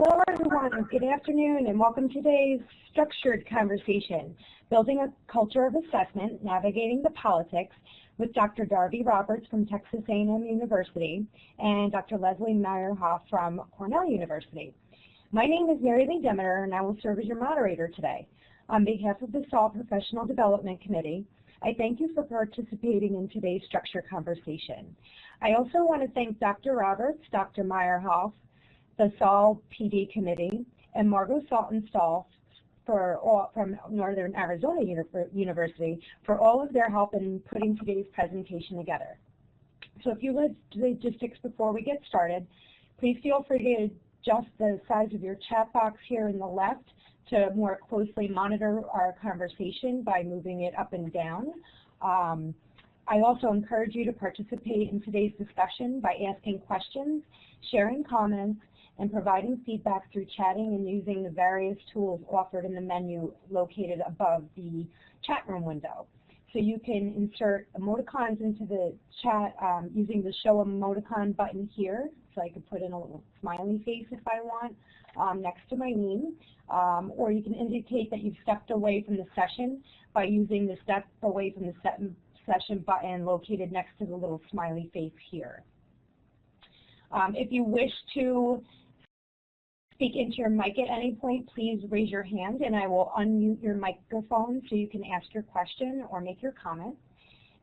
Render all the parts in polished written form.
Hello everyone, good afternoon and welcome to today's structured conversation, Building a Culture of Assessment, Navigating the Politics, with Dr. Darby Roberts from Texas A&M University and Dr. Leslie Meyerhoff from Cornell University. My name is Mary Lee Demeter and I will serve as your moderator today. On behalf of the SAL Professional Development Committee, I thank you for participating in today's structured conversation. I also want to thank Dr. Roberts, Dr. Meyerhoff, the SAL PD Committee, and Margot Saltonstall from Northern Arizona University for all of their help in putting today's presentation together. So if you would, logistics before we get started, please feel free to adjust the size of your chat box here in the left to more closely monitor our conversation by moving it up and down. I also encourage you to participate in today's discussion by asking questions, sharing comments, and providing feedback through chatting and using the various tools offered in the menu located above the chat room window. So you can insert emoticons into the chat using the show emoticon button here. So I could put in a little smiley face if I want next to my name. Or you can indicate that you've stepped away from the session by using the step away from the session button located next to the little smiley face here. If you wish to speak into your mic at any point, please raise your hand and I will unmute your microphone so you can ask your question or make your comment.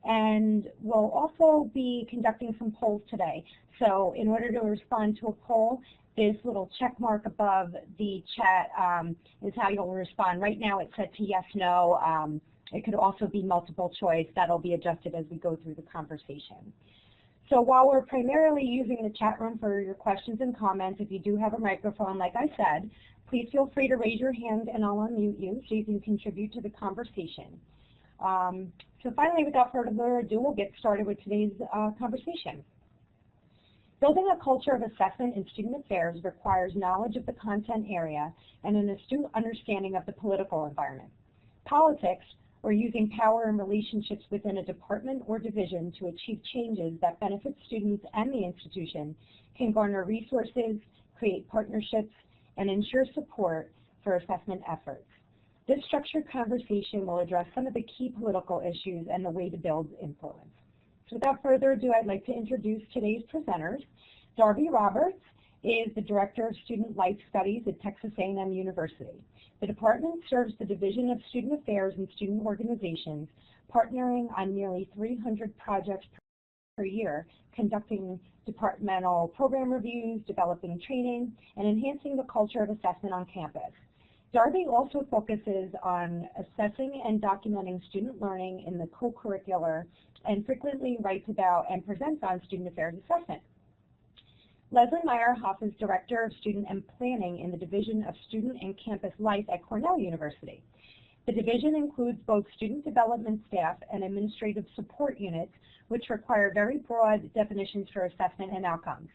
And we'll also be conducting some polls today. So in order to respond to a poll, this little check mark above the chat is how you'll respond. Right now it's set to yes, no. It could also be multiple choice. That'll be adjusted as we go through the conversation. So while we're primarily using the chat room for your questions and comments, if you do have a microphone, like I said, please feel free to raise your hand and I'll unmute you so you can contribute to the conversation. So finally, without further ado, we'll get started with today's conversation. Building a culture of assessment in student affairs requires knowledge of the content area and an astute understanding of the political environment. Politics, or using power and relationships within a department or division to achieve changes that benefit students and the institution, can garner resources, create partnerships, and ensure support for assessment efforts. This structured conversation will address some of the key political issues and the way to build influence. So without further ado, I'd like to introduce today's presenters. Darby Roberts is the Director of Student Life Studies at Texas A&M University. The department serves the Division of Student Affairs and Student Organizations, partnering on nearly 300 projects per year, conducting departmental program reviews, developing training, and enhancing the culture of assessment on campus. Darby also focuses on assessing and documenting student learning in the co-curricular and frequently writes about and presents on student affairs assessment. Leslie Meyerhoff is Director of Student and Planning in the Division of Student and Campus Life at Cornell University. The division includes both student development staff and administrative support units, which require very broad definitions for assessment and outcomes.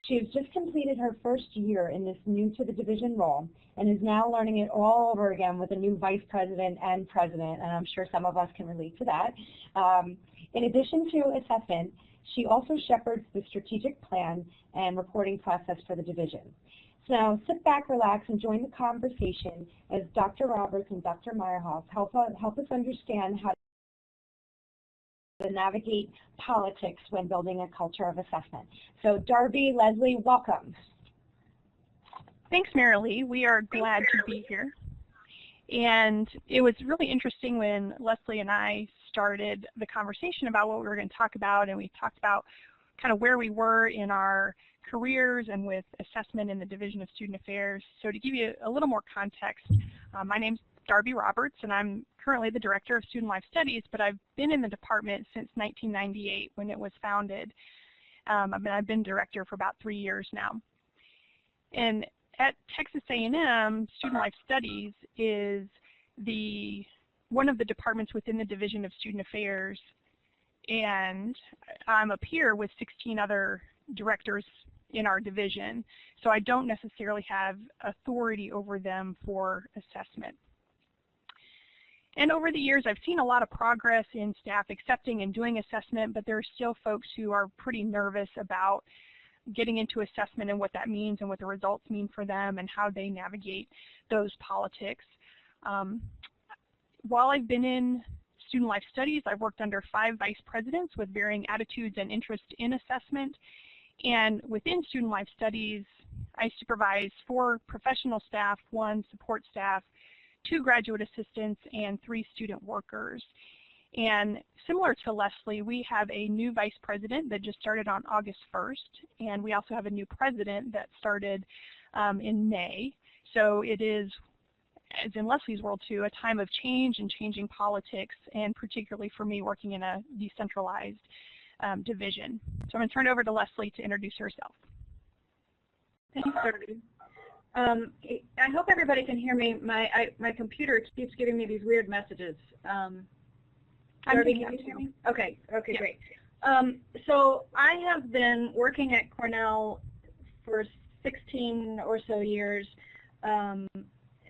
She has just completed her first year in this new to the division role and is now learning it all over again with a new vice president and president, and I'm sure some of us can relate to that. In addition to assessment, she also shepherds the strategic plan and reporting process for the division. So now sit back, relax, and join the conversation as Dr. Roberts and Dr. Meyerhoff help us understand how to navigate politics when building a culture of assessment. So Darby, Leslie, welcome. Thanks, Mary Lee. We are glad to be here. And it was really interesting when Leslie and I started the conversation about what we were going to talk about, and we talked about kind of where we were in our careers and with assessment in the Division of Student Affairs. So to give you a little more context, my name's Darby Roberts, and I'm currently the Director of Student Life Studies, but I've been in the department since 1998 when it was founded. I've been director for about 3 years now. And at Texas A&M, Student Life Studies is one of the departments within the Division of Student Affairs, and I'm up here with 16 other directors in our division, so I don't necessarily have authority over them for assessment. And over the years, I've seen a lot of progress in staff accepting and doing assessment, but there are still folks who are pretty nervous about getting into assessment and what that means and what the results mean for them and how they navigate those politics. While I've been in student life studies, I've worked under 5 vice presidents with varying attitudes and interest in assessment. And within student life studies, I supervise 4 professional staff, 1 support staff, 2 graduate assistants, and 3 student workers. And similar to Leslie, we have a new vice president that just started on August 1st, and we also have a new president that started in May. So it is, as in Leslie's world too, a time of change and changing politics, and particularly for me working in a decentralized division. So I'm going to turn it over to Leslie to introduce herself. Thanks, Darby. I hope everybody can hear me. My computer keeps giving me these weird messages. Darby, can you hear me? Okay, yeah. Great. So I have been working at Cornell for 16 or so years,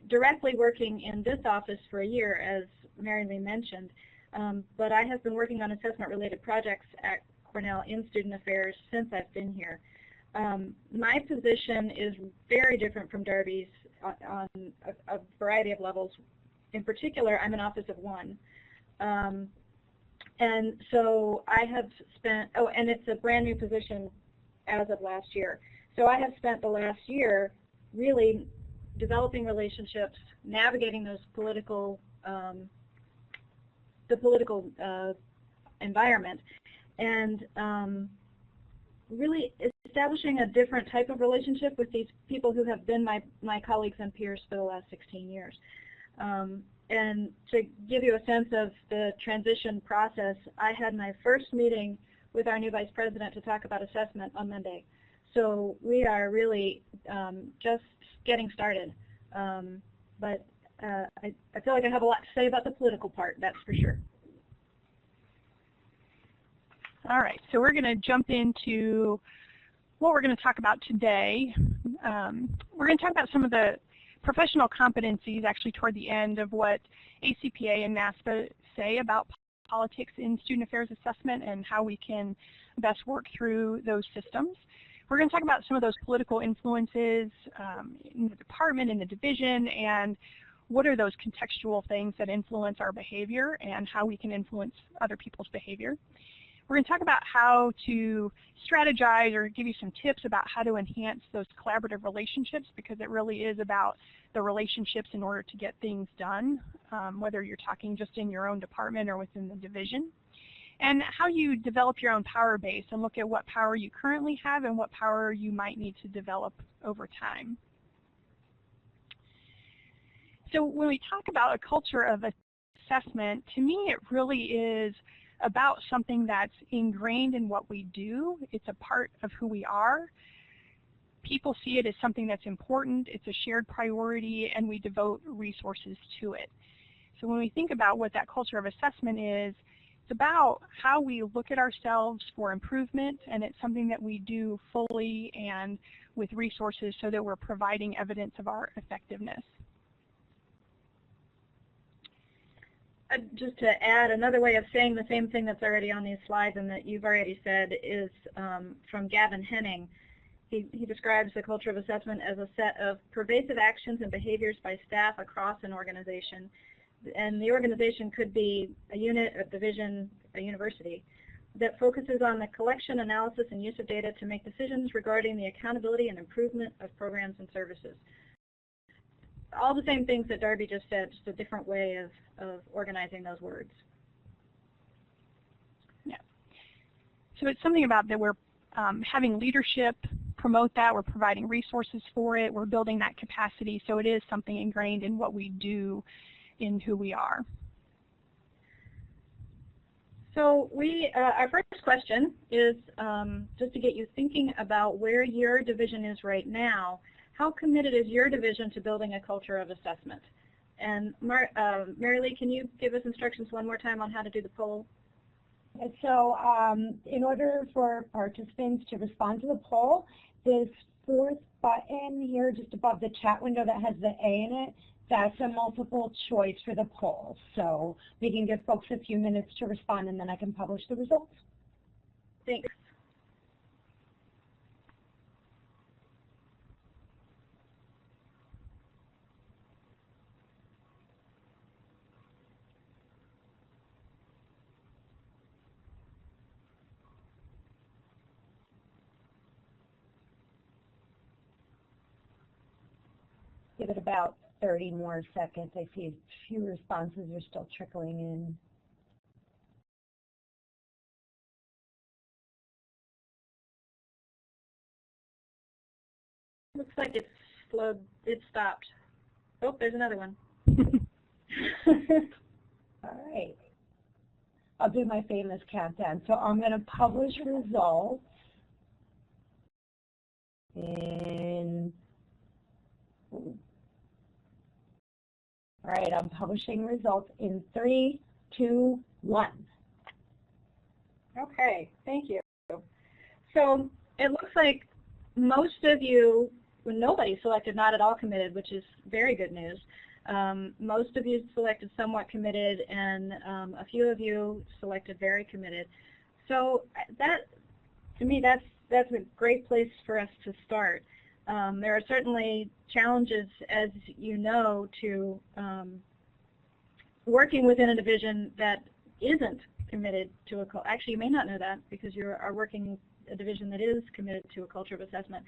directly working in this office for a year, as Mary Lee mentioned. But I have been working on assessment-related projects at Cornell in student affairs since I've been here. My position is very different from Darby's on a variety of levels. In particular, I'm an office of 1. And so I have spent, and it's a brand new position as of last year. So I have spent the last year really developing relationships, navigating those political, the political environment, and really establishing a different type of relationship with these people who have been my colleagues and peers for the last 16 years. And to give you a sense of the transition process, I had my first meeting with our new vice president to talk about assessment on Monday. So we are really just getting started. But I feel like I have a lot to say about the political part, that's for sure. All right, so we're going to jump into what we're going to talk about today. We're going to talk about some of the professional competencies actually toward the end of what ACPA and NASPA say about politics in student affairs assessment and how we can best work through those systems. We're going to talk about some of those political influences in the department, in the division, and what are those contextual things that influence our behavior and how we can influence other people's behavior. We're going to talk about how to strategize or give you some tips about how to enhance those collaborative relationships, because it really is about the relationships in order to get things done, whether you're talking just in your own department or within the division. And how you develop your own power base and look at what power you currently have and what power you might need to develop over time. So when we talk about a culture of assessment, to me it really is about something that's ingrained in what we do. It's a part of who we are. People see it as something that's important, it's a shared priority, and we devote resources to it. So when we think about what that culture of assessment is, it's about how we look at ourselves for improvement, and it's something that we do fully and with resources so that we're providing evidence of our effectiveness. Just to add, another way of saying the same thing that's already on these slides and that you've already said is from Gavin Henning. He describes the culture of assessment as a set of pervasive actions and behaviors by staff across an organization. And the organization could be a unit, a division, a university, that focuses on the collection, analysis, and use of data to make decisions regarding the accountability and improvement of programs and services. All the same things that Darby just said, just a different way of organizing those words. Yeah. So it's something about that we're having leadership promote that, we're providing resources for it, we're building that capacity, so it is something ingrained in what we do, in who we are. So our first question is just to get you thinking about where your division is right now. How committed is your division to building a culture of assessment? And Mary Lee, can you give us instructions one more time on how to do the poll? So in order for participants to respond to the poll, this 4th button here just above the chat window that has the A in it, that's a multiple choice for the poll. So we can give folks a few minutes to respond and then I can publish the results. Thanks. give it about 30 more seconds. I see a few responses are still trickling in. Looks like it's slowed. It stopped. Oh, there's another one. All right. I'll do my famous countdown. So I'm going to publish results in... All right, I'm publishing results in 3, 2, 1. Okay, thank you. So it looks like most of you, well, nobody selected not at all committed, which is very good news. Most of you selected somewhat committed, and a few of you selected very committed. So that, to me, that's a great place for us to start. There are certainly challenges, as you know, to working within a division that isn't committed to a culture. Actually, you may not know that because you are working a division that is committed to a culture of assessment.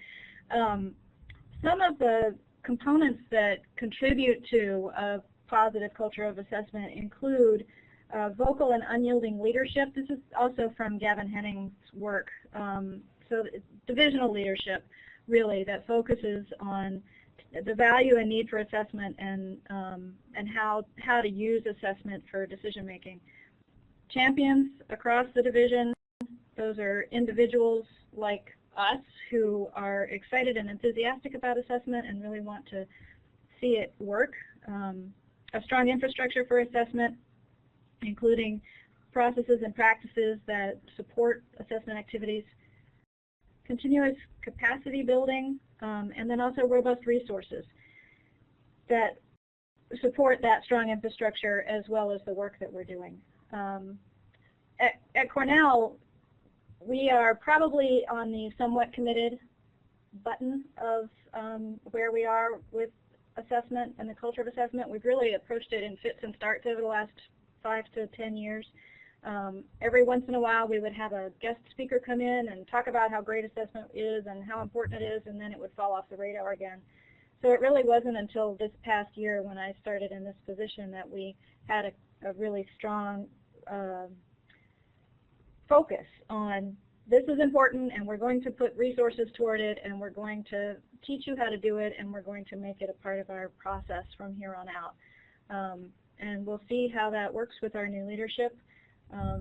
Some of the components that contribute to a positive culture of assessment include vocal and unyielding leadership. This is also from Gavin Henning's work. So it's divisional leadership, really, that focuses on the value and need for assessment and how to use assessment for decision making. Champions across the division, those are individuals like us who are excited and enthusiastic about assessment and really want to see it work. A strong infrastructure for assessment, including processes and practices that support assessment activities. Continuous capacity building, and then also robust resources that support that strong infrastructure as well as the work that we're doing. At Cornell, we are probably on the somewhat committed button of where we are with assessment and the culture of assessment. We've really approached it in fits and starts over the last 5 to 10 years. Every once in a while we would have a guest speaker come in and talk about how great assessment is and how important it is, and then it would fall off the radar again. So it really wasn't until this past year when I started in this position that we had a really strong focus on this is important, and we're going to put resources toward it, and we're going to teach you how to do it, and we're going to make it a part of our process from here on out. And we'll see how that works with our new leadership,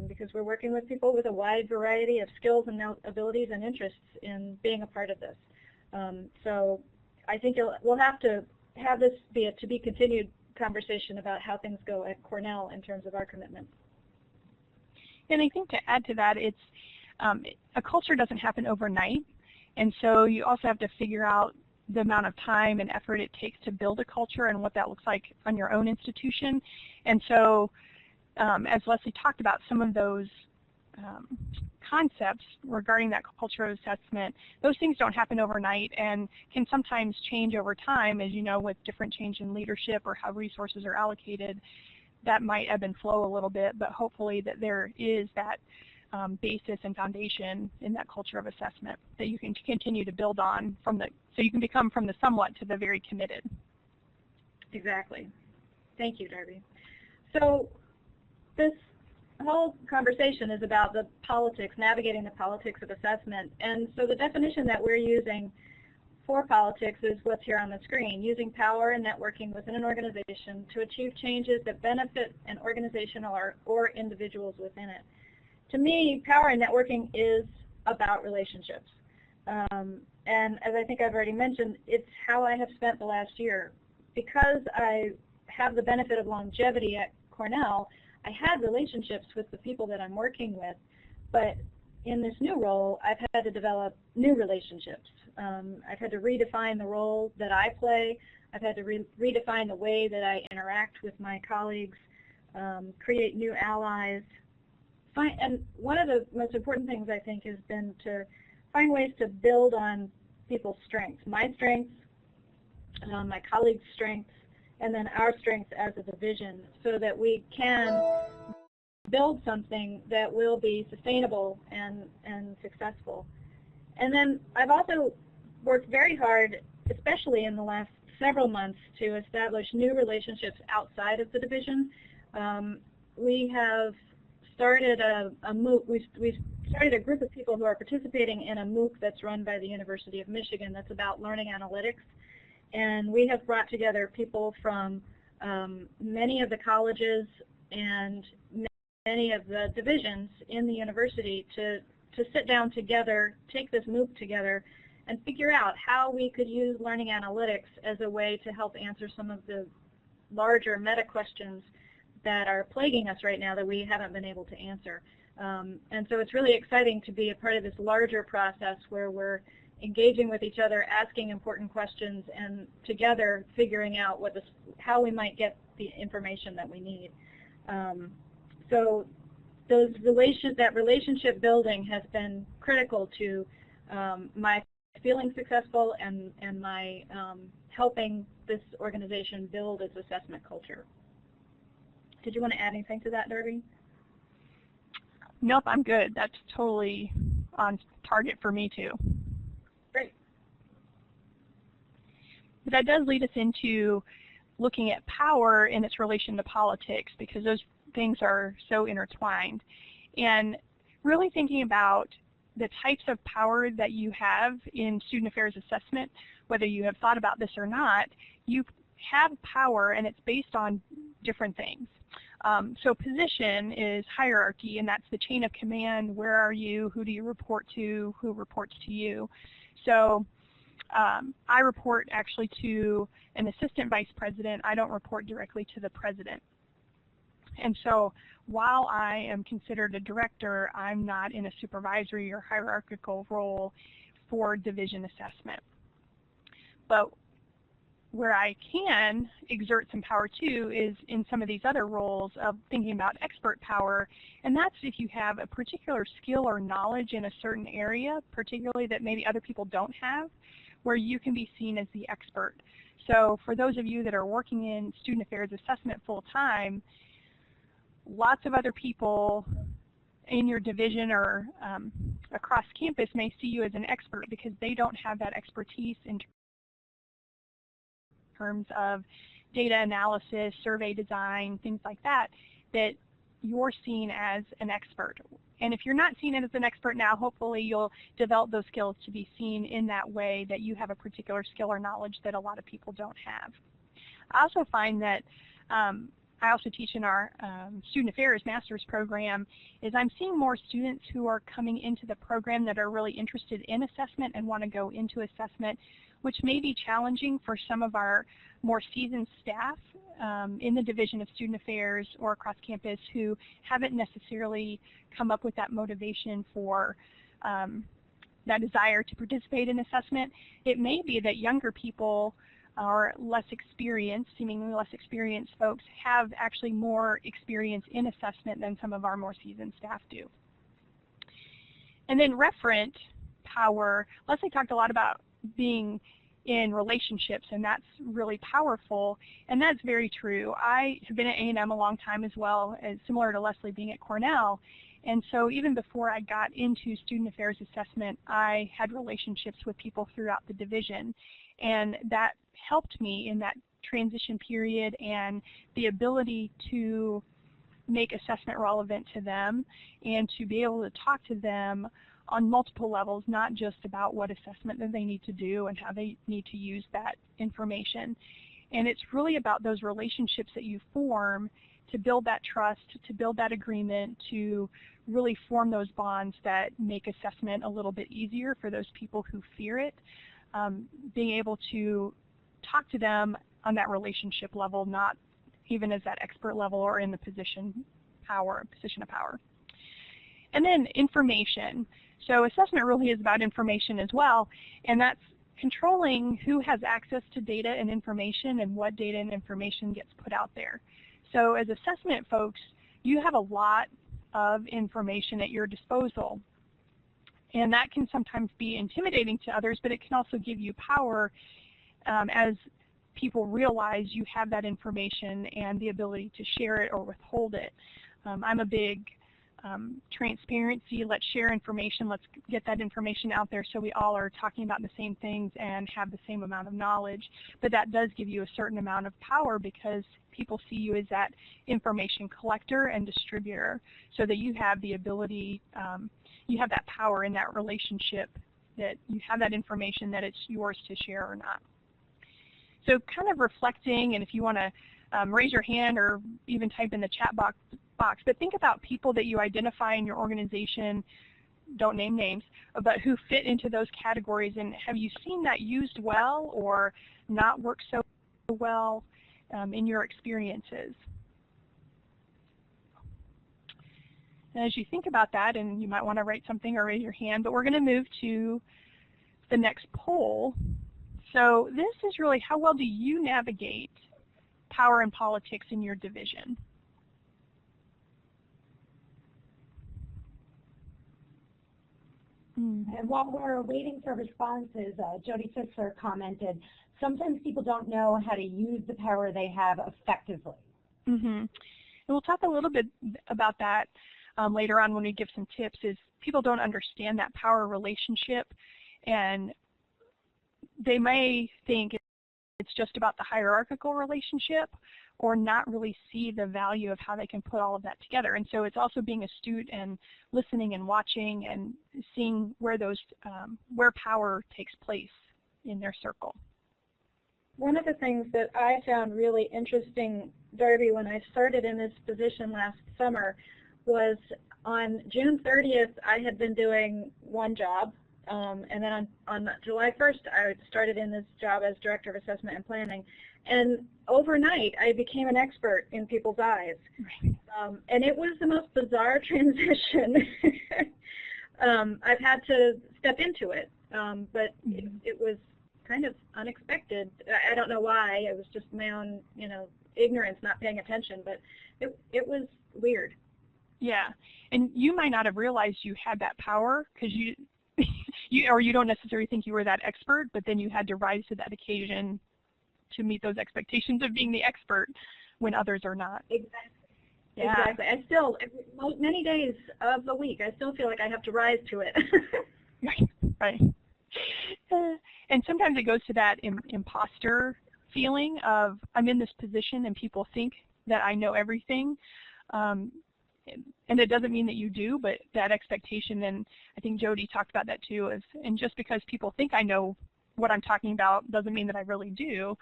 because we're working with people with a wide variety of skills and abilities and interests in being a part of this. So I think we'll have to have this be a to-be continued conversation about how things go at Cornell in terms of our commitment. And I think to add to that, it's a culture doesn't happen overnight, and so you also have to figure out the amount of time and effort it takes to build a culture and what that looks like on your own institution. And so as Leslie talked about, some of those concepts regarding that culture of assessment, those things don't happen overnight and can sometimes change over time, as you know, with different change in leadership or how resources are allocated. That might ebb and flow a little bit, but hopefully that there is that basis and foundation in that culture of assessment that you can continue to build on so you can become from the somewhat to the very committed. Exactly. Thank you, Darby. So this whole conversation is about the politics, navigating the politics of assessment. And so the definition that we're using for politics is what's here on the screen, using power and networking within an organization to achieve changes that benefit an organization or individuals within it. To me, power and networking is about relationships. And as I think I've already mentioned, it's how I have spent the last year. Because I have the benefit of longevity at Cornell, I had relationships with the people that I'm working with, but in this new role, I've had to develop new relationships. I've had to redefine the role that I play. I've had to redefine the way that I interact with my colleagues, create new allies. And one of the most important things, I think, has been to find ways to build on people's strengths, my strengths, my colleagues' strengths, and then our strengths as a division, so that we can build something that will be sustainable and successful. And then I've also worked very hard, especially in the last several months to establish new relationships outside of the division. We have started a MOOC. We've started a group of people who are participating in a MOOC that's run by the University of Michigan that's about learning analytics. And we have brought together people from many of the colleges and many of the divisions in the university to sit down together, take this MOOC together, and figure out how we could use learning analytics as a way to help answer some of the larger meta questions that are plaguing us right now that we haven't been able to answer. And so it's really exciting to be a part of this larger process where we're engaging with each other, asking important questions, and together figuring out how we might get the information that we need. So that relationship building has been critical to my feeling successful and my helping this organization build its assessment culture. Did you want to add anything to that, Darby? Nope, I'm good. That's totally on target for me too. Great. But that does lead us into looking at power in its relation to politics, because those things are so intertwined. And really thinking about the types of power that you have in student affairs assessment, whether you have thought about this or not, you have power and it's based on different things. So position is hierarchy, and that's the chain of command. Where are you? Who do you report to? Who reports to you? So I report actually to an assistant vice president. I don't report directly to the president. And so while I am considered a director, I'm not in a supervisory or hierarchical role for division assessment. But where I can exert some power too is in some of these other roles of thinking about expert power, and that's if you have a particular skill or knowledge in a certain area, particularly that maybe other people don't have, where you can be seen as the expert. So for those of you that are working in student affairs assessment full-time, lots of other people in your division or across campus may see you as an expert because they don't have that expertise in terms of data analysis, survey design, things like that, that you're seen as an expert. And if you're not seen as an expert now, hopefully you'll develop those skills to be seen in that way, that you have a particular skill or knowledge that a lot of people don't have. I also find that I also teach in our student affairs master's program, is I'm seeing more students who are coming into the program that are really interested in assessment and want to go into assessment, which may be challenging for some of our more seasoned staff in the Division of Student Affairs or across campus who haven't necessarily come up with that motivation for that desire to participate in assessment. It may be that younger people or less experienced, seemingly less experienced folks have actually more experience in assessment than some of our more seasoned staff do. And then referent power, Leslie talked a lot about being in relationships, and that's really powerful, and that's very true. I have been at A&M a long time as well, as similar to Leslie being at Cornell, and so even before I got into student affairs assessment, I had relationships with people throughout the division, and that helped me in that transition period and the ability to make assessment relevant to them and to be able to talk to them on multiple levels, not just about what assessment that they need to do and how they need to use that information. And it's really about those relationships that you form to build that trust, to build that agreement, to really form those bonds that make assessment a little bit easier for those people who fear it. Being able to talk to them on that relationship level, not even as that expert level or in the position of power. And then information. So assessment really is about information as well, and that's controlling who has access to data and information and what data and information gets put out there. So as assessment folks, you have a lot of information at your disposal, and that can sometimes be intimidating to others, but it can also give you power as people realize you have that information and the ability to share it or withhold it. I'm a big transparency. Let's share information. Let's get that information out there so we all are talking about the same things and have the same amount of knowledge. But that does give you a certain amount of power because people see you as that information collector and distributor, so that you have the ability, you have that power in that relationship, that you have that information that it's yours to share or not. So kind of reflecting, and if you want to raise your hand or even type in the chat box, but think about people that you identify in your organization, don't name names, but who fit into those categories, and have you seen that used well or not work so well in your experiences? And as you think about that, and you might want to write something or raise your hand, but we're going to move to the next poll. So this is really, how well do you navigate power and politics in your division? And while we're waiting for responses, Jody Fitzler commented, sometimes people don't know how to use the power they have effectively. And we'll talk a little bit about that later on when we give some tips, is people don't understand that power relationship, and they may think it's just about the hierarchical relationship or not really see the value of how they can put all of that together. And so it's also being astute and listening and watching and seeing where those where power takes place in their circle. One of the things that I found really interesting, Darby, when I started in this position last summer, was on June 30th I had been doing one job, and then on July 1st I started in this job as Director of Assessment and Planning. And overnight, I became an expert in people's eyes. And it was the most bizarre transition. I've had to step into it, but it was kind of unexpected. I don't know why. It was just my own, ignorance, not paying attention, but it was weird. Yeah, and you might not have realized you had that power because you don't necessarily think you were that expert, but then you had to rise to that occasion to meet those expectations of being the expert when others are not. Exactly. Yeah. Exactly. I still, many days of the week, I still feel like I have to rise to it. Right. And sometimes it goes to that imposter feeling of, I'm in this position and people think that I know everything. And it doesn't mean that you do, but that expectation, and I think Jody talked about that too, and just because people think I know what I'm talking about doesn't mean that I really do.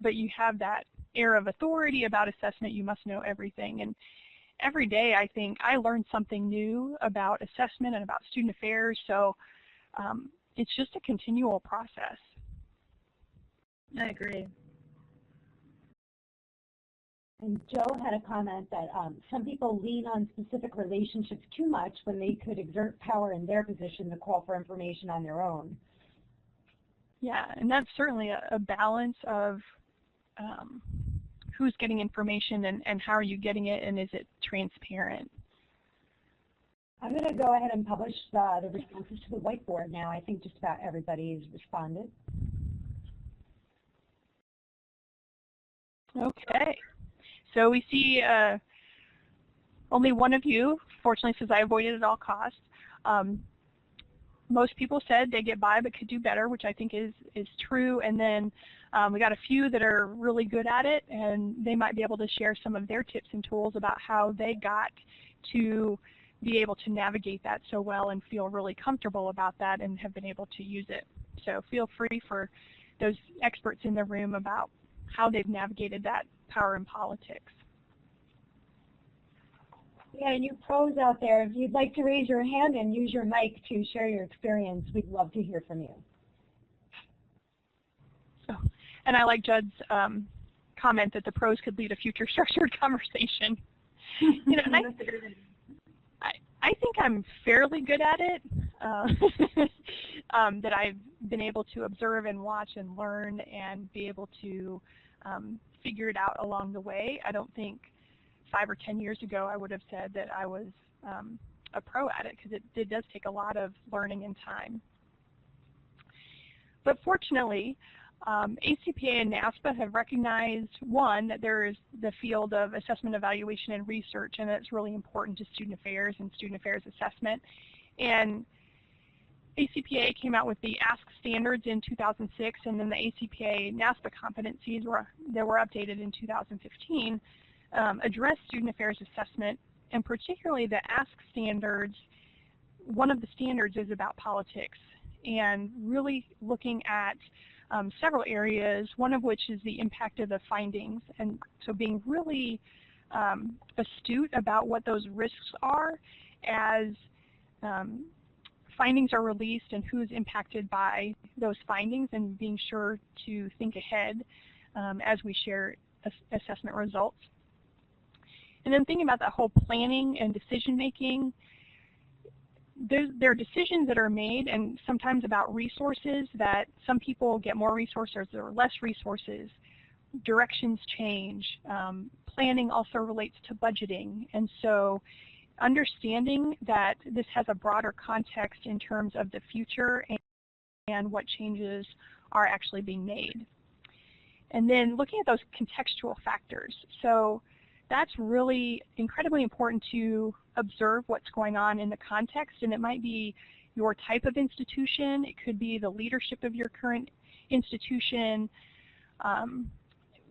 But you have that air of authority about assessment. You must know everything. And every day I think I learn something new about assessment and about student affairs. So it's just a continual process. I agree. And Joe had a comment that some people lean on specific relationships too much when they could exert power in their position to call for information on their own. Yeah, and that's certainly a balance of who's getting information and how are you getting it, and is it transparent? I'm going to go ahead and publish the responses to the whiteboard now. I think just about everybody's responded. Okay. So we see only one of you, fortunately, says I avoided at all costs. Most people said they get by but could do better, which I think is true. And then we got a few that are really good at it, and they might be able to share some of their tips and tools about how they got to be able to navigate that so well and feel really comfortable about that and have been able to use it. So feel free for those experts in the room about how they've navigated that power in politics. Yeah, and you pros out there, if you'd like to raise your hand and use your mic to share your experience, we'd love to hear from you. So, and I like Judd's comment that the pros could lead a future structured conversation. And I think I'm fairly good at it, that I've been able to observe and watch and learn and be able to figure it out along the way. I don't think 5 or 10 years ago I would have said that I was a pro at it, because it does take a lot of learning and time. But fortunately, ACPA and NASPA have recognized, one, that there is the field of assessment, evaluation, and research, and that's really important to student affairs and student affairs assessment. And ACPA came out with the ASK standards in 2006, and then the ACPA NASPA competencies that were updated in 2015 address student affairs assessment, and particularly the ASK standards. One of the standards is about politics, and really looking at several areas, one of which is the impact of the findings, and so being really astute about what those risks are as findings are released and who's impacted by those findings, and being sure to think ahead as we share assessment results. And then thinking about that whole planning and decision making, there are decisions that are made, and sometimes about resources, that some people get more resources or less resources. Directions change. Planning also relates to budgeting, and so understanding that this has a broader context in terms of the future and what changes are actually being made. And then looking at those contextual factors. So that's really incredibly important to observe what's going on in the context, and it might be your type of institution, it could be the leadership of your current institution.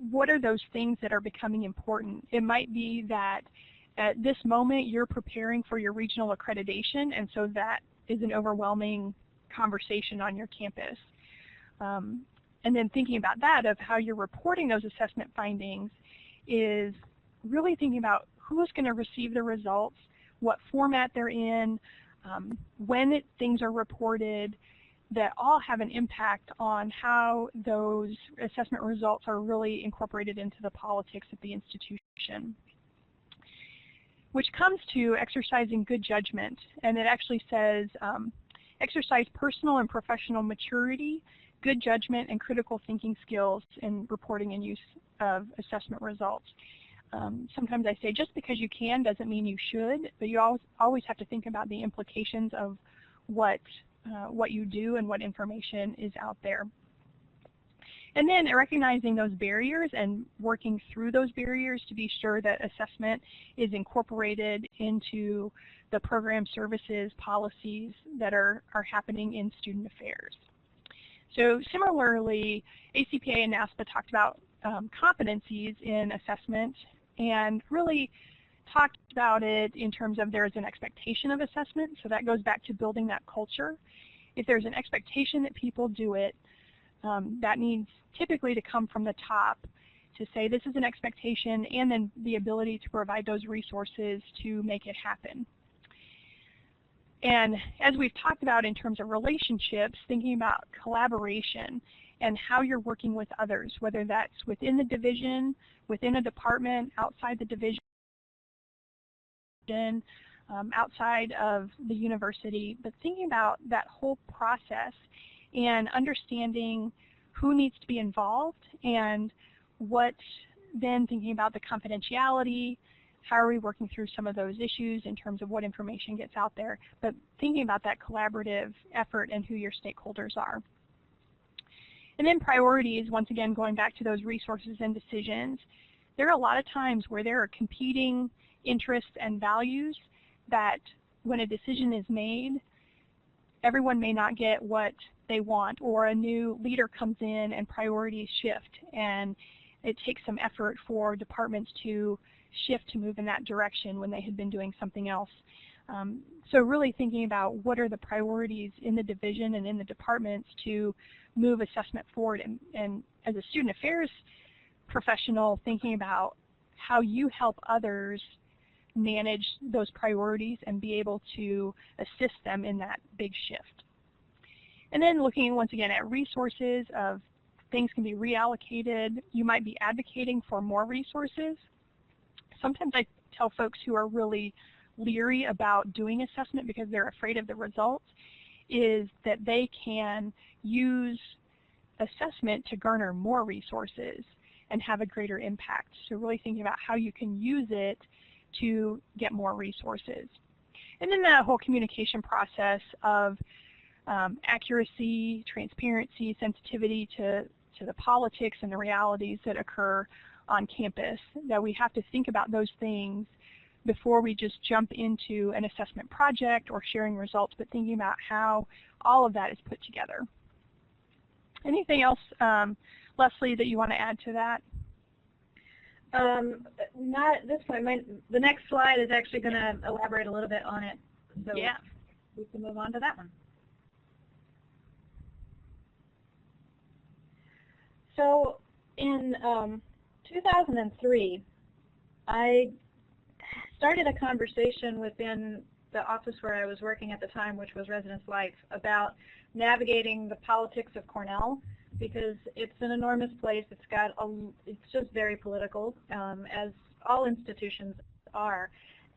What are those things that are becoming important? It might be that at this moment you're preparing for your regional accreditation, and so that is an overwhelming conversation on your campus. And then thinking about that, of how you're reporting those assessment findings, is really thinking about who's going to receive the results, what format they're in, when things are reported, that all have an impact on how those assessment results are really incorporated into the politics of the institution. Which comes to exercising good judgment, and it actually says exercise personal and professional maturity, good judgment, and critical thinking skills in reporting and use of assessment results. Sometimes I say just because you can doesn't mean you should, but you always have to think about the implications of what you do and what information is out there. And then recognizing those barriers and working through those barriers to be sure that assessment is incorporated into the program services policies that are happening in student affairs. So similarly, ACPA and NASPA talked about competencies in assessment, and really talked about it in terms of there's an expectation of assessment, so that goes back to building that culture. If there's an expectation that people do it, that needs typically to come from the top to say this is an expectation, and then the ability to provide those resources to make it happen. And as we've talked about in terms of relationships, thinking about collaboration and how you're working with others, whether that's within the division, within a department, outside the division, outside of the university, but thinking about that whole process and understanding who needs to be involved, and what then thinking about the confidentiality, how are we working through some of those issues in terms of what information gets out there, but thinking about that collaborative effort and who your stakeholders are. And then priorities, once again going back to those resources and decisions, there are a lot of times where there are competing interests and values that when a decision is made, everyone may not get what they want, or a new leader comes in and priorities shift, and it takes some effort for departments to shift to move in that direction when they had been doing something else. So really thinking about what are the priorities in the division and in the departments to move assessment forward, and as a student affairs professional, thinking about how you help others manage those priorities and be able to assist them in that big shift. And then looking once again at resources of things can be reallocated. You might be advocating for more resources. Sometimes I tell folks who are really leery about doing assessment because they're afraid of the results, is that they can use assessment to garner more resources and have a greater impact. So really thinking about how you can use it to get more resources. And then that whole communication process of accuracy, transparency, sensitivity to to the politics and the realities that occur on campus, that we have to think about those things before we just jump into an assessment project or sharing results, but thinking about how all of that is put together. Anything else, Leslie, that you want to add to that? Not at this point. The next slide is actually going to elaborate a little bit on it, so yeah, we can move on to that one. So in 2003, I started a conversation within the office where I was working at the time, which was Residence Life, about navigating the politics of Cornell, because it's an enormous place. It's just very political, as all institutions are.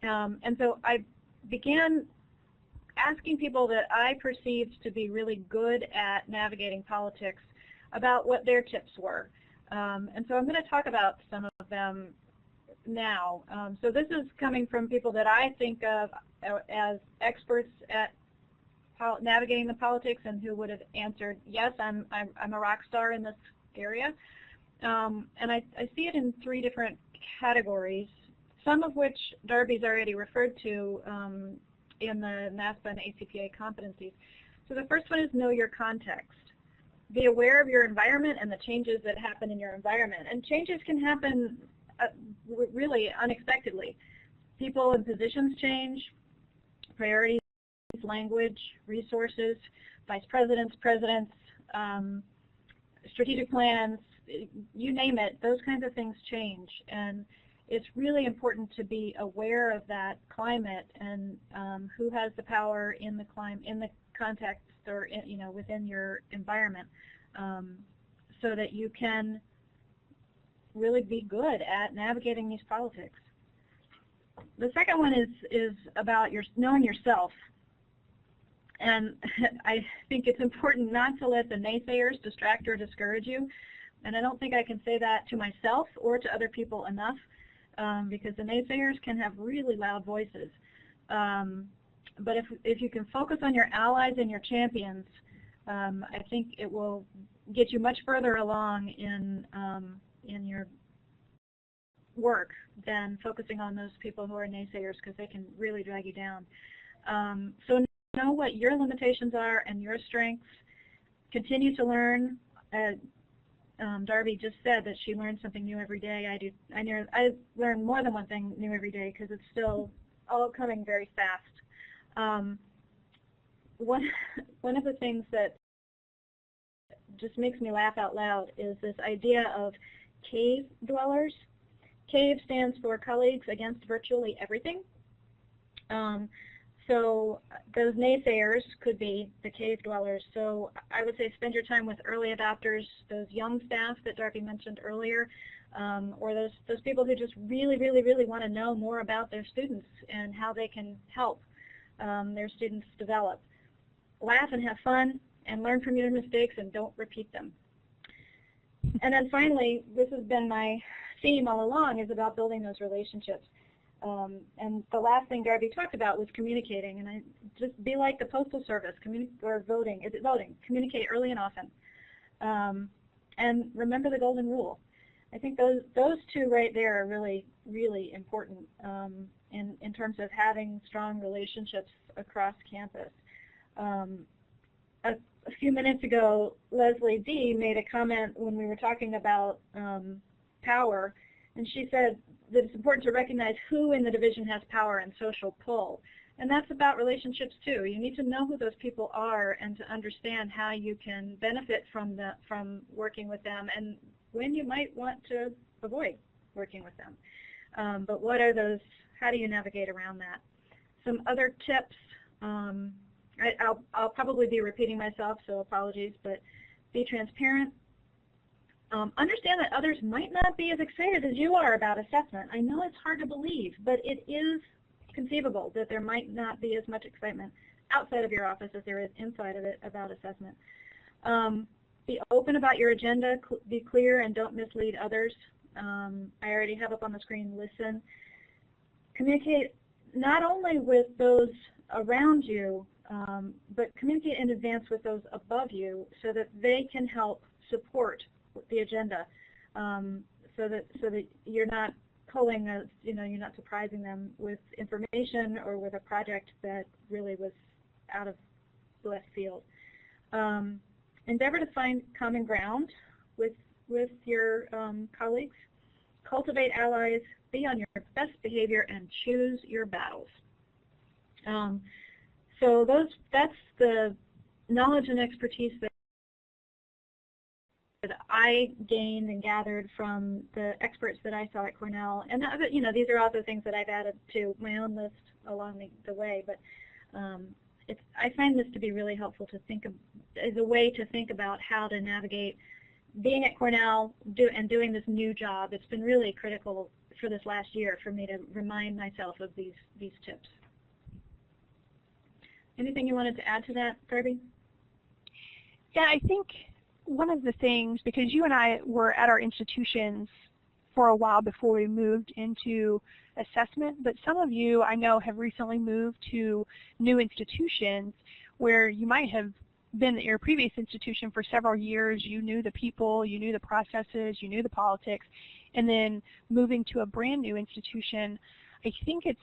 And so I began asking people that I perceived to be really good at navigating politics about what their tips were. And so I'm going to talk about some of them now. So this is coming from people that I think of as experts at navigating the politics and who would have answered, yes, I'm a rock star in this area. And I see it in 3 different categories, some of which Darby's already referred to in the NASPA and ACPA competencies. So the first one is know your context. Be aware of your environment and the changes that happen in your environment. And changes can happen really unexpectedly. People and positions change, priorities, language, resources, vice presidents, presidents, strategic plans, you name it, those kinds of things change. And it's really important to be aware of that climate and who has the power in the context or within your environment, so that you can really be good at navigating these politics. The second one is about knowing yourself. And I think it's important not to let the naysayers distract or discourage you. And I don't think I can say that to myself or to other people enough, because the naysayers can have really loud voices. But if you can focus on your allies and your champions, I think it will get you much further along in your work than focusing on those people who are naysayers, because they can really drag you down. So know what your limitations are and your strengths. Continue to learn. Darby just said that she learns something new every day. I do. I learn more than one thing new every day because it's still all coming very fast. One of the things that just makes me laugh out loud is this idea of cave dwellers. CAVE stands for Colleagues Against Virtually Everything. So those naysayers could be the cave dwellers. So I would say spend your time with early adopters, those young staff that Darby mentioned earlier, or those people who just really, really, really want to know more about their students and how they can help their students develop. Laugh and have fun and learn from your mistakes and don't repeat them. And then finally, this has been my theme all along, is about building those relationships. And the last thing Darby talked about was communicating, and just be like the Postal Service, or voting. Is it voting? Communicate early and often. And remember the golden rule. I think those 2 right there are really, really important in terms of having strong relationships across campus. A few minutes ago, Leslie D. made a comment when we were talking about power, and she said that it's important to recognize who in the division has power and social pull. And that's about relationships too. You need to know who those people are and to understand how you can benefit from working with them and when you might want to avoid working with them. But what are those, how do you navigate around that? Some other tips, I'll probably be repeating myself, so apologies, but be transparent. Understand that others might not be as excited as you are about assessment. I know it's hard to believe, but it is conceivable that there might not be as much excitement outside of your office as there is inside of it about assessment. Be open about your agenda, be clear, and don't mislead others. I already have up on the screen, listen. Communicate not only with those around you, but communicate in advance with those above you so that they can help support the agenda, so that you're not pulling a, you're not surprising them with information or with a project that really was out of left field. Endeavor to find common ground with your colleagues. Cultivate allies, be on your best behavior, and choose your battles. So that's the knowledge and expertise that I gained and gathered from the experts that I saw at Cornell. And these are also things that I've added to my own list along the way. But I find this to be really helpful to think of as a way to think about how to navigate being at Cornell and doing this new job. It's been really critical for this last year for me to remind myself of these tips. Anything you wanted to add to that, Darby? Yeah, I think one of the things, because you and I were at our institutions for a while before we moved into assessment, but some of you I know have recently moved to new institutions where you might have been at your previous institution for several years. You knew the people, you knew the processes, you knew the politics, and then moving to a brand new institution, I think it's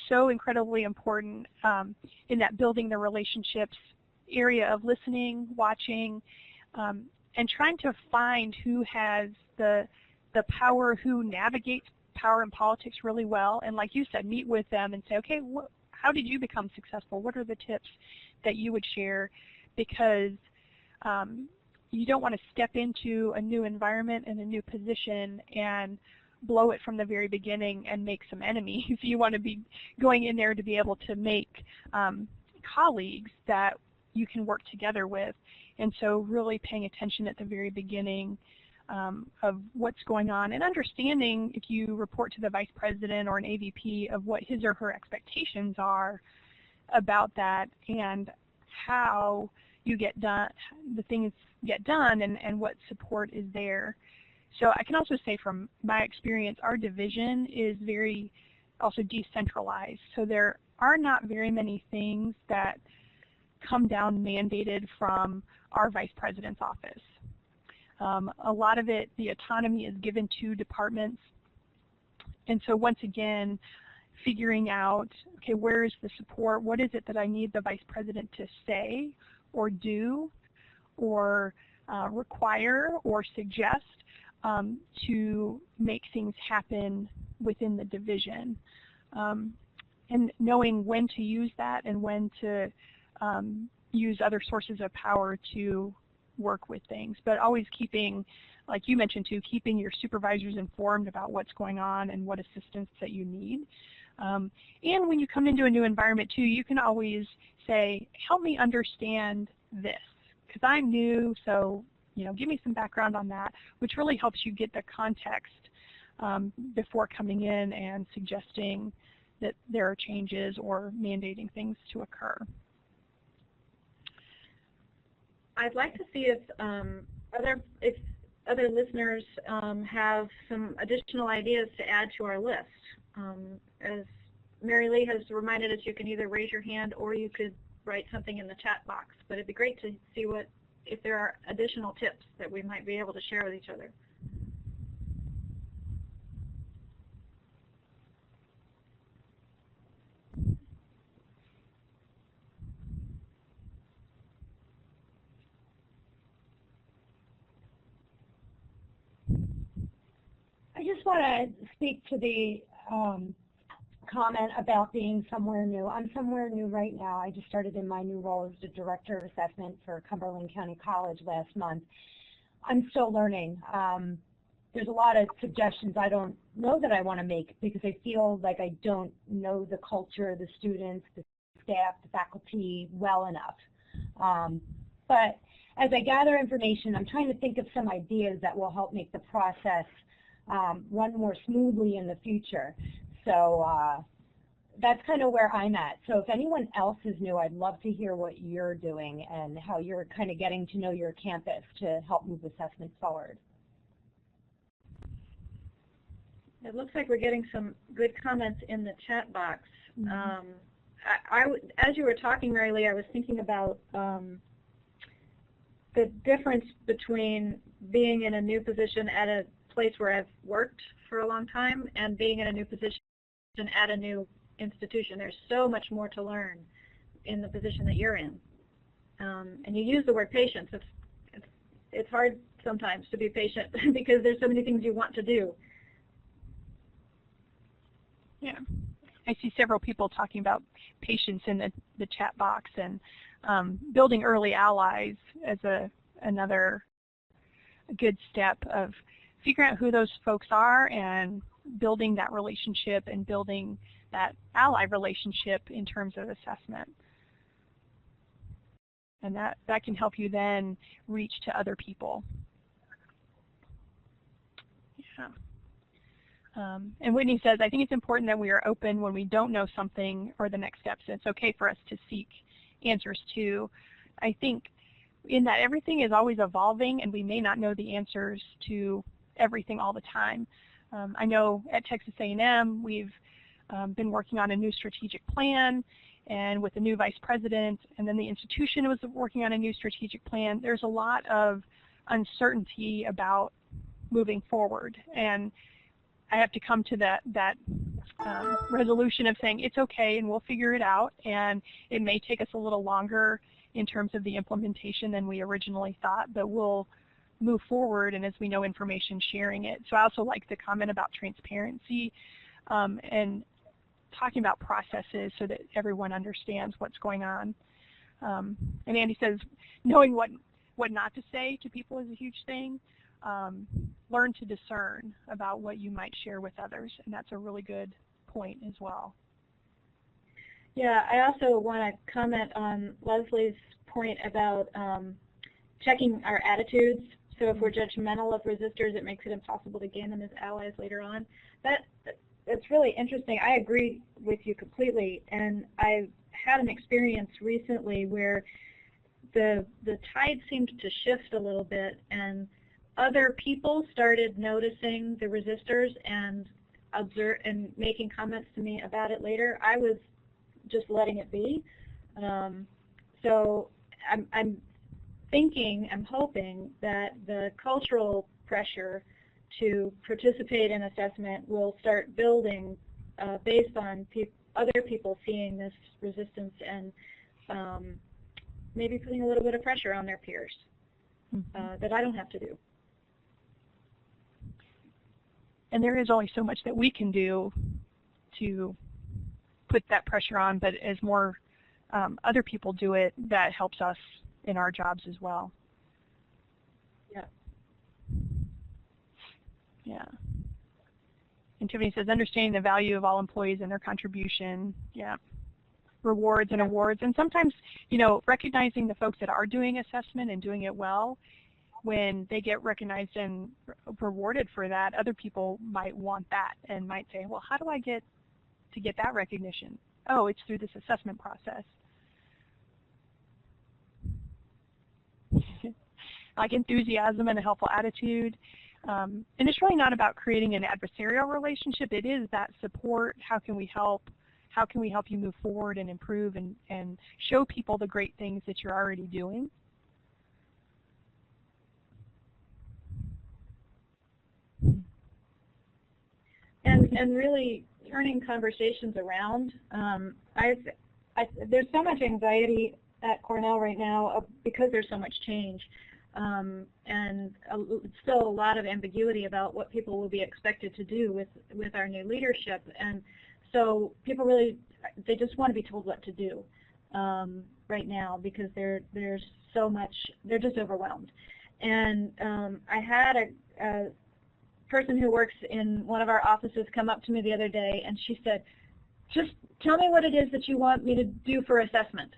so incredibly important in that building the relationships area of listening, watching, and trying to find who has the power, who navigates power and politics really well, and like you said, meet with them and say, okay, how did you become successful? What are the tips that you would share? Because you don't want to step into a new environment and a new position and blow it from the very beginning and make some enemies. You want to be going in there to be able to make colleagues that you can work together with. And so really paying attention at the very beginning of what's going on and understanding, if you report to the vice president or an AVP, of what his or her expectations are about that and how you get done, the things get done, and what support is there. So I can also say from my experience, our division is very also decentralized. So there are not very many things that come down mandated from our vice president's office. A lot of it, the autonomy is given to departments. And so once again, figuring out, okay, where is the support? What is it that I need the vice president to say or do or require or suggest to make things happen within the division? And knowing when to use that and when to use other sources of power to work with things, but always keeping, like you mentioned too, keeping your supervisors informed about what's going on and what assistance that you need. And when you come into a new environment too, you can always say, help me understand this, because I'm new, so give me some background on that, which really helps you get the context before coming in and suggesting that there are changes or mandating things to occur. I'd like to see if other listeners have some additional ideas to add to our list. As Mary Lee has reminded us, you can either raise your hand or you could write something in the chat box. But it'd be great to see if there are additional tips that we might be able to share with each other. I just want to speak to the comment about being somewhere new. I'm somewhere new right now. I just started in my new role as the Director of Assessment for Cumberland County College last month. I'm still learning. There's a lot of suggestions I don't know that I want to make because I feel like I don't know the culture, the students, the staff, the faculty well enough. But as I gather information, I'm trying to think of some ideas that will help make the process run more smoothly in the future. So that's kind of where I'm at. So if anyone else is new, I'd love to hear what you're doing and how you're kind of getting to know your campus to help move assessment forward. It looks like we're getting some good comments in the chat box. Mm-hmm. As you were talking, Mary Lee, I was thinking about the difference between being in a new position at a place where I've worked for a long time and being in a new position at a new institution. There's so much more to learn in the position that you're in. And you use the word patience. It's hard sometimes to be patient because there's so many things you want to do. Yeah. I see several people talking about patience in the chat box, and building early allies as another good step of figuring out who those folks are and building that relationship and building that ally relationship in terms of assessment. And that can help you then reach to other people. Yeah. And Whitney says, I think it's important that we are open when we don't know something or the next steps. It's okay for us to seek answers too. I think in that everything is always evolving and we may not know the answers to everything all the time. I know at Texas A&M we've been working on a new strategic plan, and with the new vice president, and then the institution was working on a new strategic plan. There's a lot of uncertainty about moving forward, and I have to come to that resolution of saying it's okay and we'll figure it out, and it may take us a little longer in terms of the implementation than we originally thought, but we'll move forward, and as we know information, sharing it. So I also like the comment about transparency and talking about processes so that everyone understands what's going on. And Andy says knowing what not to say to people is a huge thing. Learn to discern about what you might share with others, and that's a really good point as well. Yeah, I also want to comment on Leslie's point about checking our attitudes. So if we're judgmental of resistors, it makes it impossible to gain them as allies later on. It's really interesting. I agree with you completely, and I've had an experience recently where the tide seemed to shift a little bit, and other people started noticing the resistors and making comments to me about it later. I was just letting it be. So I'm hoping that the cultural pressure to participate in assessment will start building based on other people seeing this resistance and maybe putting a little bit of pressure on their peers that I don't have to do. And there is only so much that we can do to put that pressure on, but as more other people do it, that helps us in our jobs as well. Yeah. Yeah. And Tiffany says, understanding the value of all employees and their contribution. Yeah. Rewards and awards. And sometimes, recognizing the folks that are doing assessment and doing it well, when they get recognized and rewarded for that, other people might want that and might say, well, how do I get that recognition? Oh, it's through this assessment process. Like enthusiasm and a helpful attitude. And it's really not about creating an adversarial relationship. It is that support. How can we help? How can we help you move forward and improve and show people the great things that you're already doing? And really turning conversations around. There's so much anxiety at Cornell right now because there's so much change. And still a lot of ambiguity about what people will be expected to do with our new leadership. And so people they just want to be told what to do right now because there's so much, they're just overwhelmed. And I had a person who works in one of our offices come up to me the other day, and she said, just tell me what it is that you want me to do for assessment.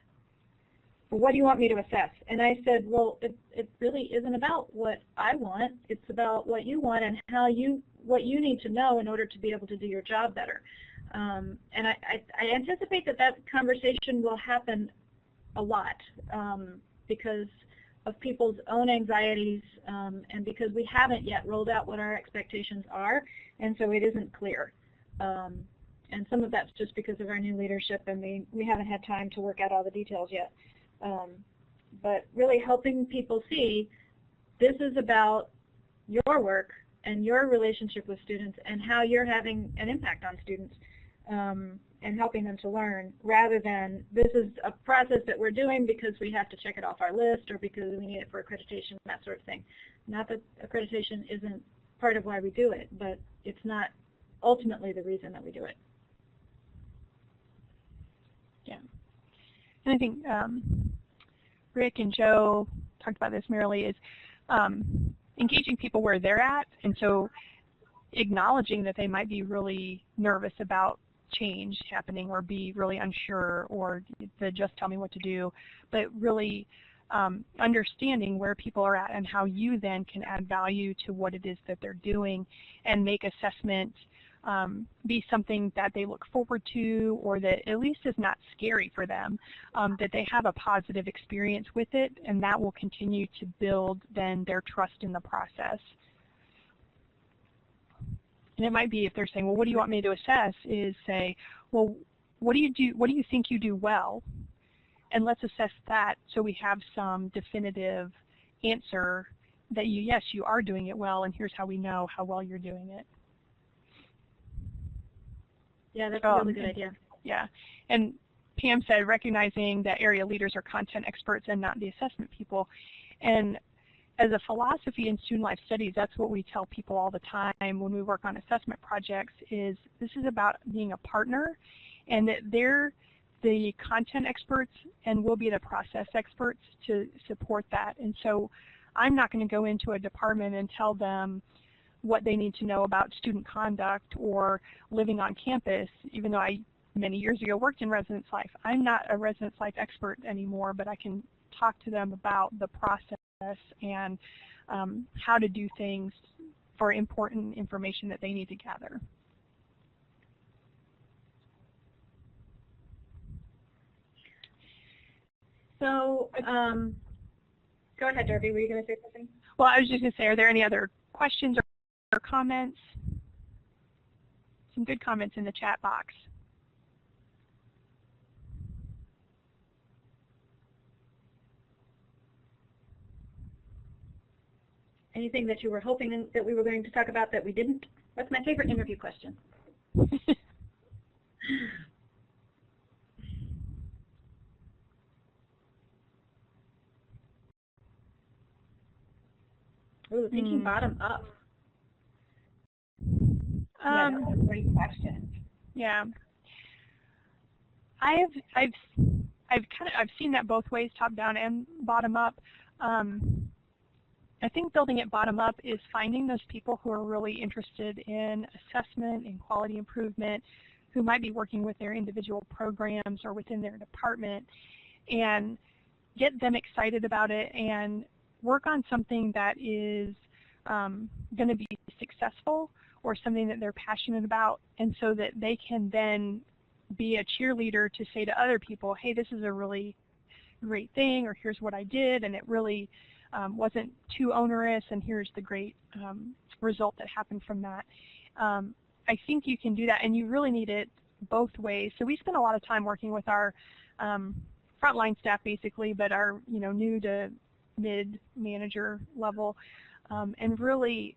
What do you want me to assess? And I said, well, it really isn't about what I want. It's about what you want and what you need to know in order to be able to do your job better. And I anticipate that conversation will happen a lot because of people's own anxieties and because we haven't yet rolled out what our expectations are, and so it isn't clear. And some of that's just because of our new leadership, and we haven't had time to work out all the details yet. but really helping people see this is about your work and your relationship with students and how you're having an impact on students and helping them to learn, rather than this is a process that we're doing because we have to check it off our list or because we need it for accreditation, that sort of thing. Not that accreditation isn't part of why we do it, but it's not ultimately the reason that we do it. Yeah. And I think Rick and Joe talked about this merely, is engaging people where they're at, and so acknowledging that they might be really nervous about change happening or be really unsure or to just tell me what to do, but really understanding where people are at and how you then can add value to what it is that they're doing and make assessment be something that they look forward to, or that at least is not scary for them, that they have a positive experience with it, and that will continue to build then their trust in the process. And it might be, if they're saying, well, what do you want me to assess, is say, well, what do you think you do well? And let's assess that so we have some definitive answer that yes, you are doing it well, and here's how we know how well you're doing it. Yeah, that's a really good idea. Yeah, and Pam said recognizing that area leaders are content experts and not the assessment people. And as a philosophy in student life studies, that's what we tell people all the time when we work on assessment projects, is this is about being a partner, and that they're the content experts and we'll be the process experts to support that. And so I'm not going to go into a department and tell them what they need to know about student conduct or living on campus, even though I many years ago worked in residence life. I'm not a residence life expert anymore, but I can talk to them about the process and how to do things for important information that they need to gather. So go ahead, Darby. Were you going to say something? Well, I was just going to say, are there any other questions or comments? Some good comments in the chat box. Anything that you were hoping that we were going to talk about that we didn't? That's my favorite interview question. Ooh, thinking bottom up. Yeah, that's a great question. Yeah, I've seen that both ways, top down and bottom up. I think building it bottom up is finding those people who are really interested in assessment and quality improvement, who might be working with their individual programs or within their department, and get them excited about it and work on something that is going to be successful or something that they're passionate about, and so that they can then be a cheerleader to say to other people, hey, this is a really great thing, or here's what I did, and it really wasn't too onerous, and here's the great result that happened from that. I think you can do that, and you really need it both ways. So we spend a lot of time working with our frontline staff, basically, but our new to mid-manager level, and really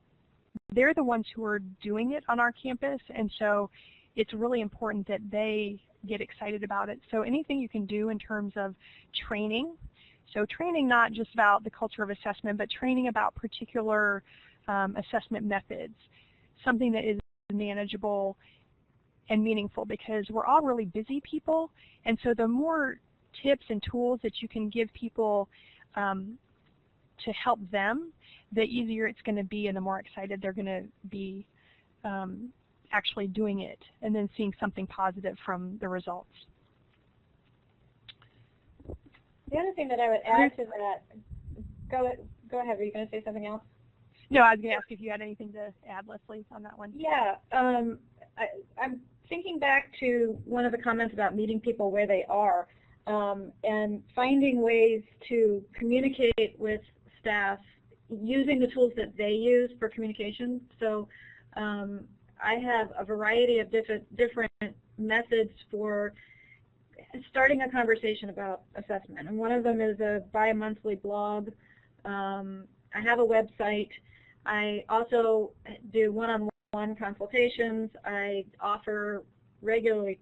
they're the ones who are doing it on our campus, and so it's really important that they get excited about it. So anything you can do in terms of training, so training not just about the culture of assessment, but training about particular assessment methods, something that is manageable and meaningful, because we're all really busy people, and so the more tips and tools that you can give people to help them, the easier it's going to be and the more excited they're going to be actually doing it and then seeing something positive from the results. The other thing that I would add to that, go ahead, were you going to say something else? No, I was going to ask if you had anything to add, Leslie, on that one. Yeah, I'm thinking back to one of the comments about meeting people where they are and finding ways to communicate with staff using the tools that they use for communication. So I have a variety of different methods for starting a conversation about assessment. And one of them is a bi-monthly blog. I have a website. I also do one-on-one consultations. I offer regular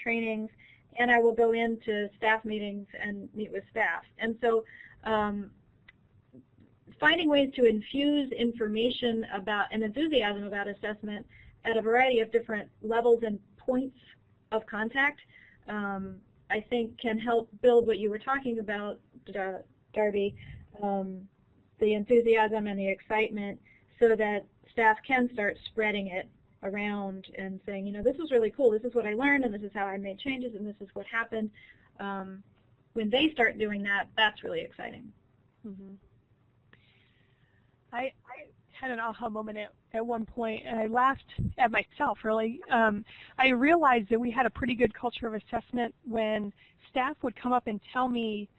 trainings, and I will go into staff meetings and meet with staff. And so finding ways to infuse information about and enthusiasm about assessment at a variety of different levels and points of contact, I think can help build what you were talking about, Darby, the enthusiasm and the excitement, so that staff can start spreading it around and saying, you know, this was really cool, this is what I learned, and this is how I made changes, and this is what happened. When they start doing that, that's really exciting. Mm-hmm. I had an aha moment at one point, and I laughed at myself, really. I realized that we had a pretty good culture of assessment when staff would come up and tell me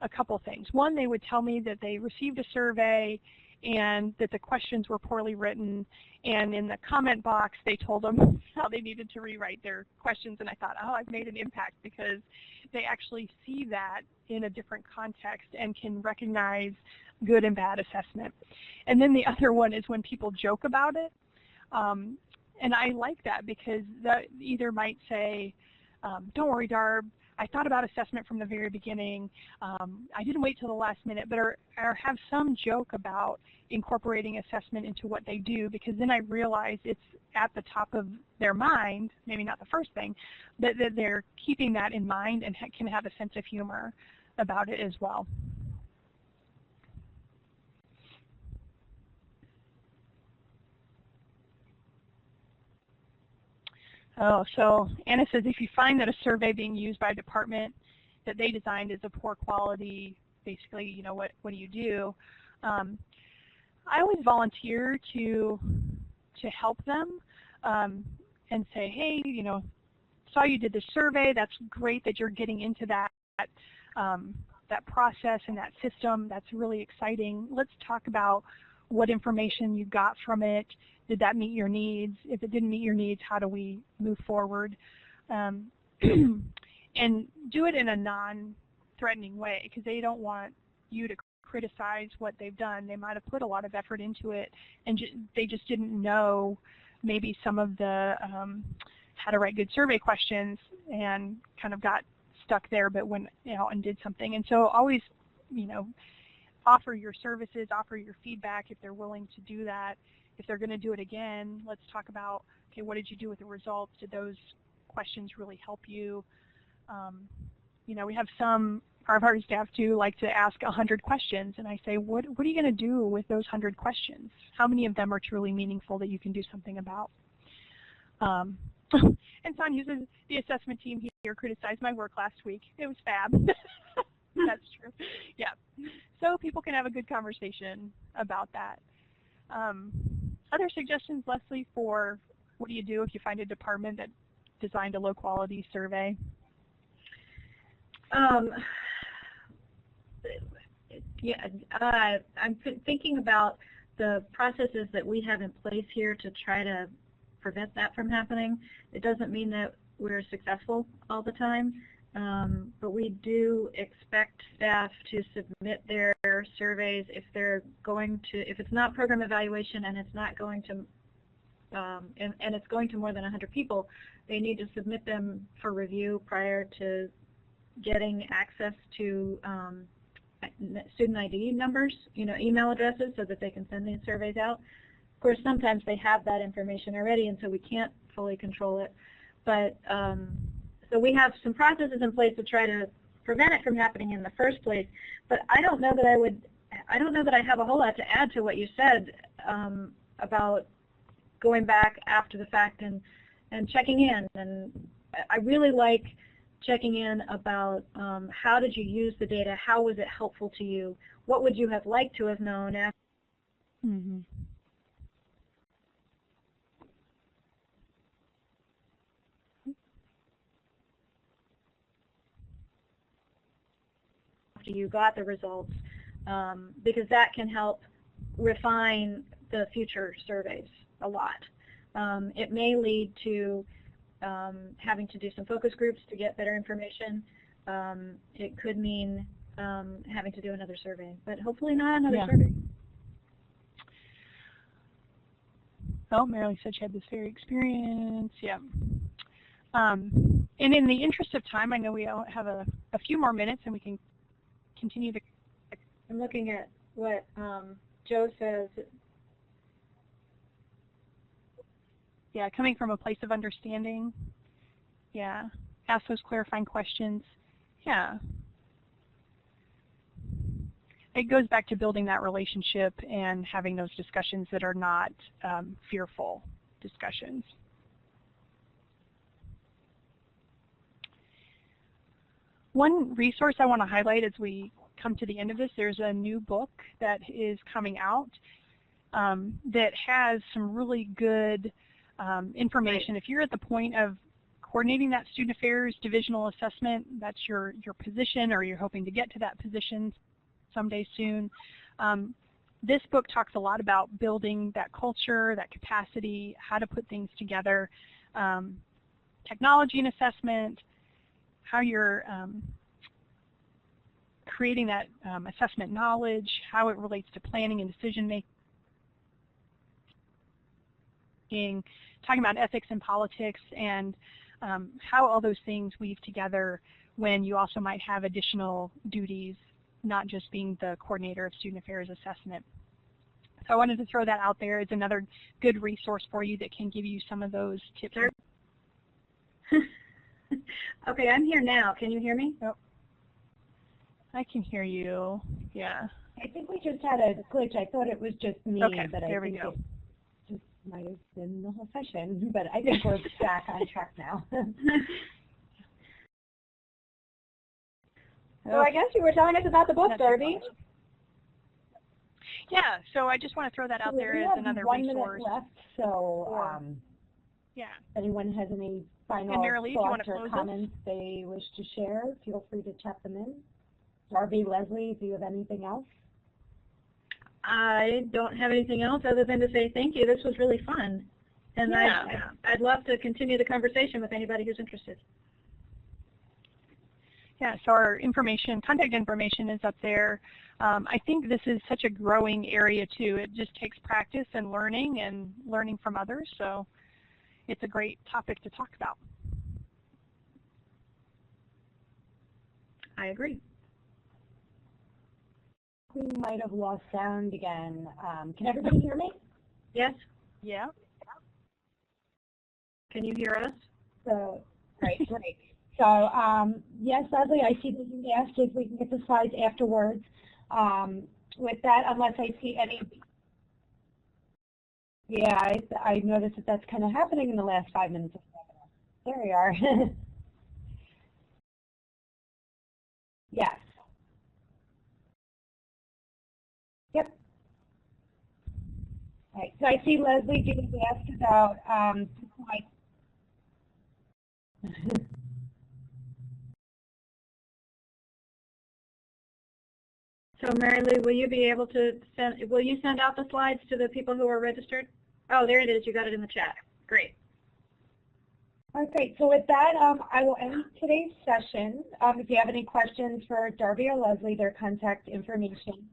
a couple things. One, they would tell me that they received a survey and that the questions were poorly written, and in the comment box they told them how they needed to rewrite their questions, and I thought, oh, I've made an impact, because they actually see that in a different context and can recognize good and bad assessment. And then the other one is when people joke about it, and I like that, because that either might say, don't worry, Darb, I thought about assessment from the very beginning. I didn't wait till the last minute, but or have some joke about incorporating assessment into what they do, because then I realize it's at the top of their mind, maybe not the first thing, but that they're keeping that in mind and can have a sense of humor about it as well. Oh, so Anna says, if you find that a survey being used by a department that they designed is of poor quality, basically, you know, what do you do? I always volunteer to help them and say, hey, you know, saw you did this survey. That's great that you're getting into that process and that system. That's really exciting. Let's talk about what information you got from it. Did that meet your needs? If it didn't meet your needs, how do we move forward? And do it in a non-threatening way, because they don't want you to criticize what they've done. They might have put a lot of effort into it, and they just didn't know maybe some of the how to write good survey questions and kind of got stuck there, but went out and did something. And so always, you know, offer your services, offer your feedback if they're willing to do that. If they're going to do it again, let's talk about, okay, what did you do with the results? Did those questions really help you? You know, we have some of our staff too like to ask 100 questions, and I say, what are you going to do with those 100 questions? How many of them are truly meaningful that you can do something about? And Sonia says, the assessment team here criticized my work last week. It was fab. That's true. Yeah. So people can have a good conversation about that. Other suggestions, Leslie, for what do you do if you find a department that designed a low-quality survey? Yeah, I'm thinking about the processes that we have in place here to try to prevent that from happening. It doesn't mean that we're successful all the time, but we do expect staff to submit their surveys if they're going to, if it's not program evaluation and it's not going to, and it's going to more than 100 people, they need to submit them for review prior to getting access to student ID numbers, you know, email addresses, so that they can send these surveys out. Of course, sometimes they have that information already, and so we can't fully control it. But so we have some processes in place to try to prevent it from happening in the first place. But I don't know that I have a whole lot to add to what you said about going back after the fact and checking in. And I really like checking in about how did you use the data, how was it helpful to you, what would you have liked to have known after. Mm-hmm. You got the results, because that can help refine the future surveys a lot. It may lead to having to do some focus groups to get better information. It could mean having to do another survey, but hopefully not another survey. Oh, Marilee said she had this very experience. Yeah. And in the interest of time, I know we have a few more minutes, and we can continue the. I'm looking at what Joe says. Yeah, coming from a place of understanding. Yeah, ask those clarifying questions. Yeah. It goes back to building that relationship and having those discussions that are not fearful discussions. One resource I want to highlight as we come to the end of this, there's a new book that is coming out that has some really good information. If you're at the point of coordinating that student affairs divisional assessment, that's your position, or you're hoping to get to that position someday soon. This book talks a lot about building that culture, that capacity, how to put things together, technology and assessment, how you're creating that assessment knowledge, how it relates to planning and decision making, talking about ethics and politics, and how all those things weave together when you also might have additional duties, not just being the coordinator of student affairs assessment. So I wanted to throw that out there. It's another good resource for you that can give you some of those tips. Okay, I'm here now. Can you hear me? Oh, I can hear you. Yeah. I think we just had a glitch. I thought it was just me, okay, but there I think we go. it just might have been the whole session. But I think we're back on track now. So I guess you were telling us about the book, Darby. Yeah, so I just want to throw that out there as another resource. We have 1 minute left, so yeah. if anyone has any final Marilee, thoughts or comments they wish to share, feel free to chat them in. Darby, Leslie, do you have anything else? I don't have anything else other than to say thank you. This was really fun. And I'd love to continue the conversation with anybody who's interested. Yeah, so our information, contact information is up there. I think this is such a growing area too. It just takes practice and learning from others, so it's a great topic to talk about. I agree. We might have lost sound again. Can everybody hear me? Yes. Yeah. Can you hear us? So, great. So, yes, Leslie, I see that you asked if we can get the slides afterwards. With that, unless I see any, I noticed that that's kind of happening in the last 5 minutes of the webinar. There we are. Yes. Yep. All right. So I see Leslie getting asked about So Marilee, will you be able to send out the slides to the people who are registered? Oh, there it is. You got it in the chat. Great. Okay, so with that, I will end today's session. If you have any questions for Darby or Leslie, their contact information.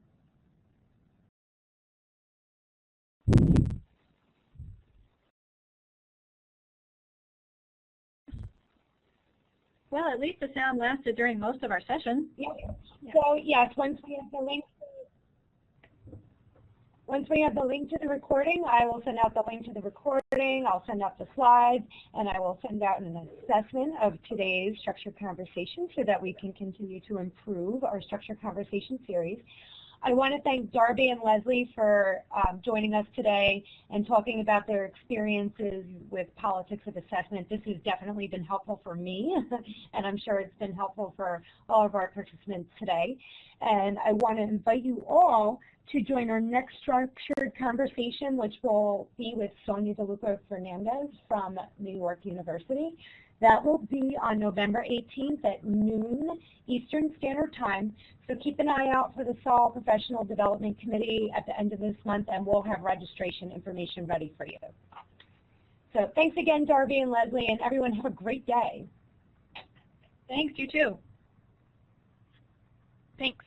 Well, at least the sound lasted during most of our session. Yeah. So yes, once we have the link to the recording, I will send out the link to the recording, I'll send out the slides, and I will send out an assessment of today's structured conversation so that we can continue to improve our structured conversation series. I want to thank Darby and Leslie for joining us today and talking about their experiences with politics of assessment. This has definitely been helpful for me, and I'm sure it's been helpful for all of our participants today. And I want to invite you all to join our next structured conversation, which will be with Sonia DeLuca Fernandez from New York University. That will be on November 18th at noon Eastern Standard Time. So keep an eye out for the SOL Professional Development Committee at the end of this month, and we'll have registration information ready for you. So thanks again, Darby and Leslie, and everyone have a great day. Thanks, you too. Thanks.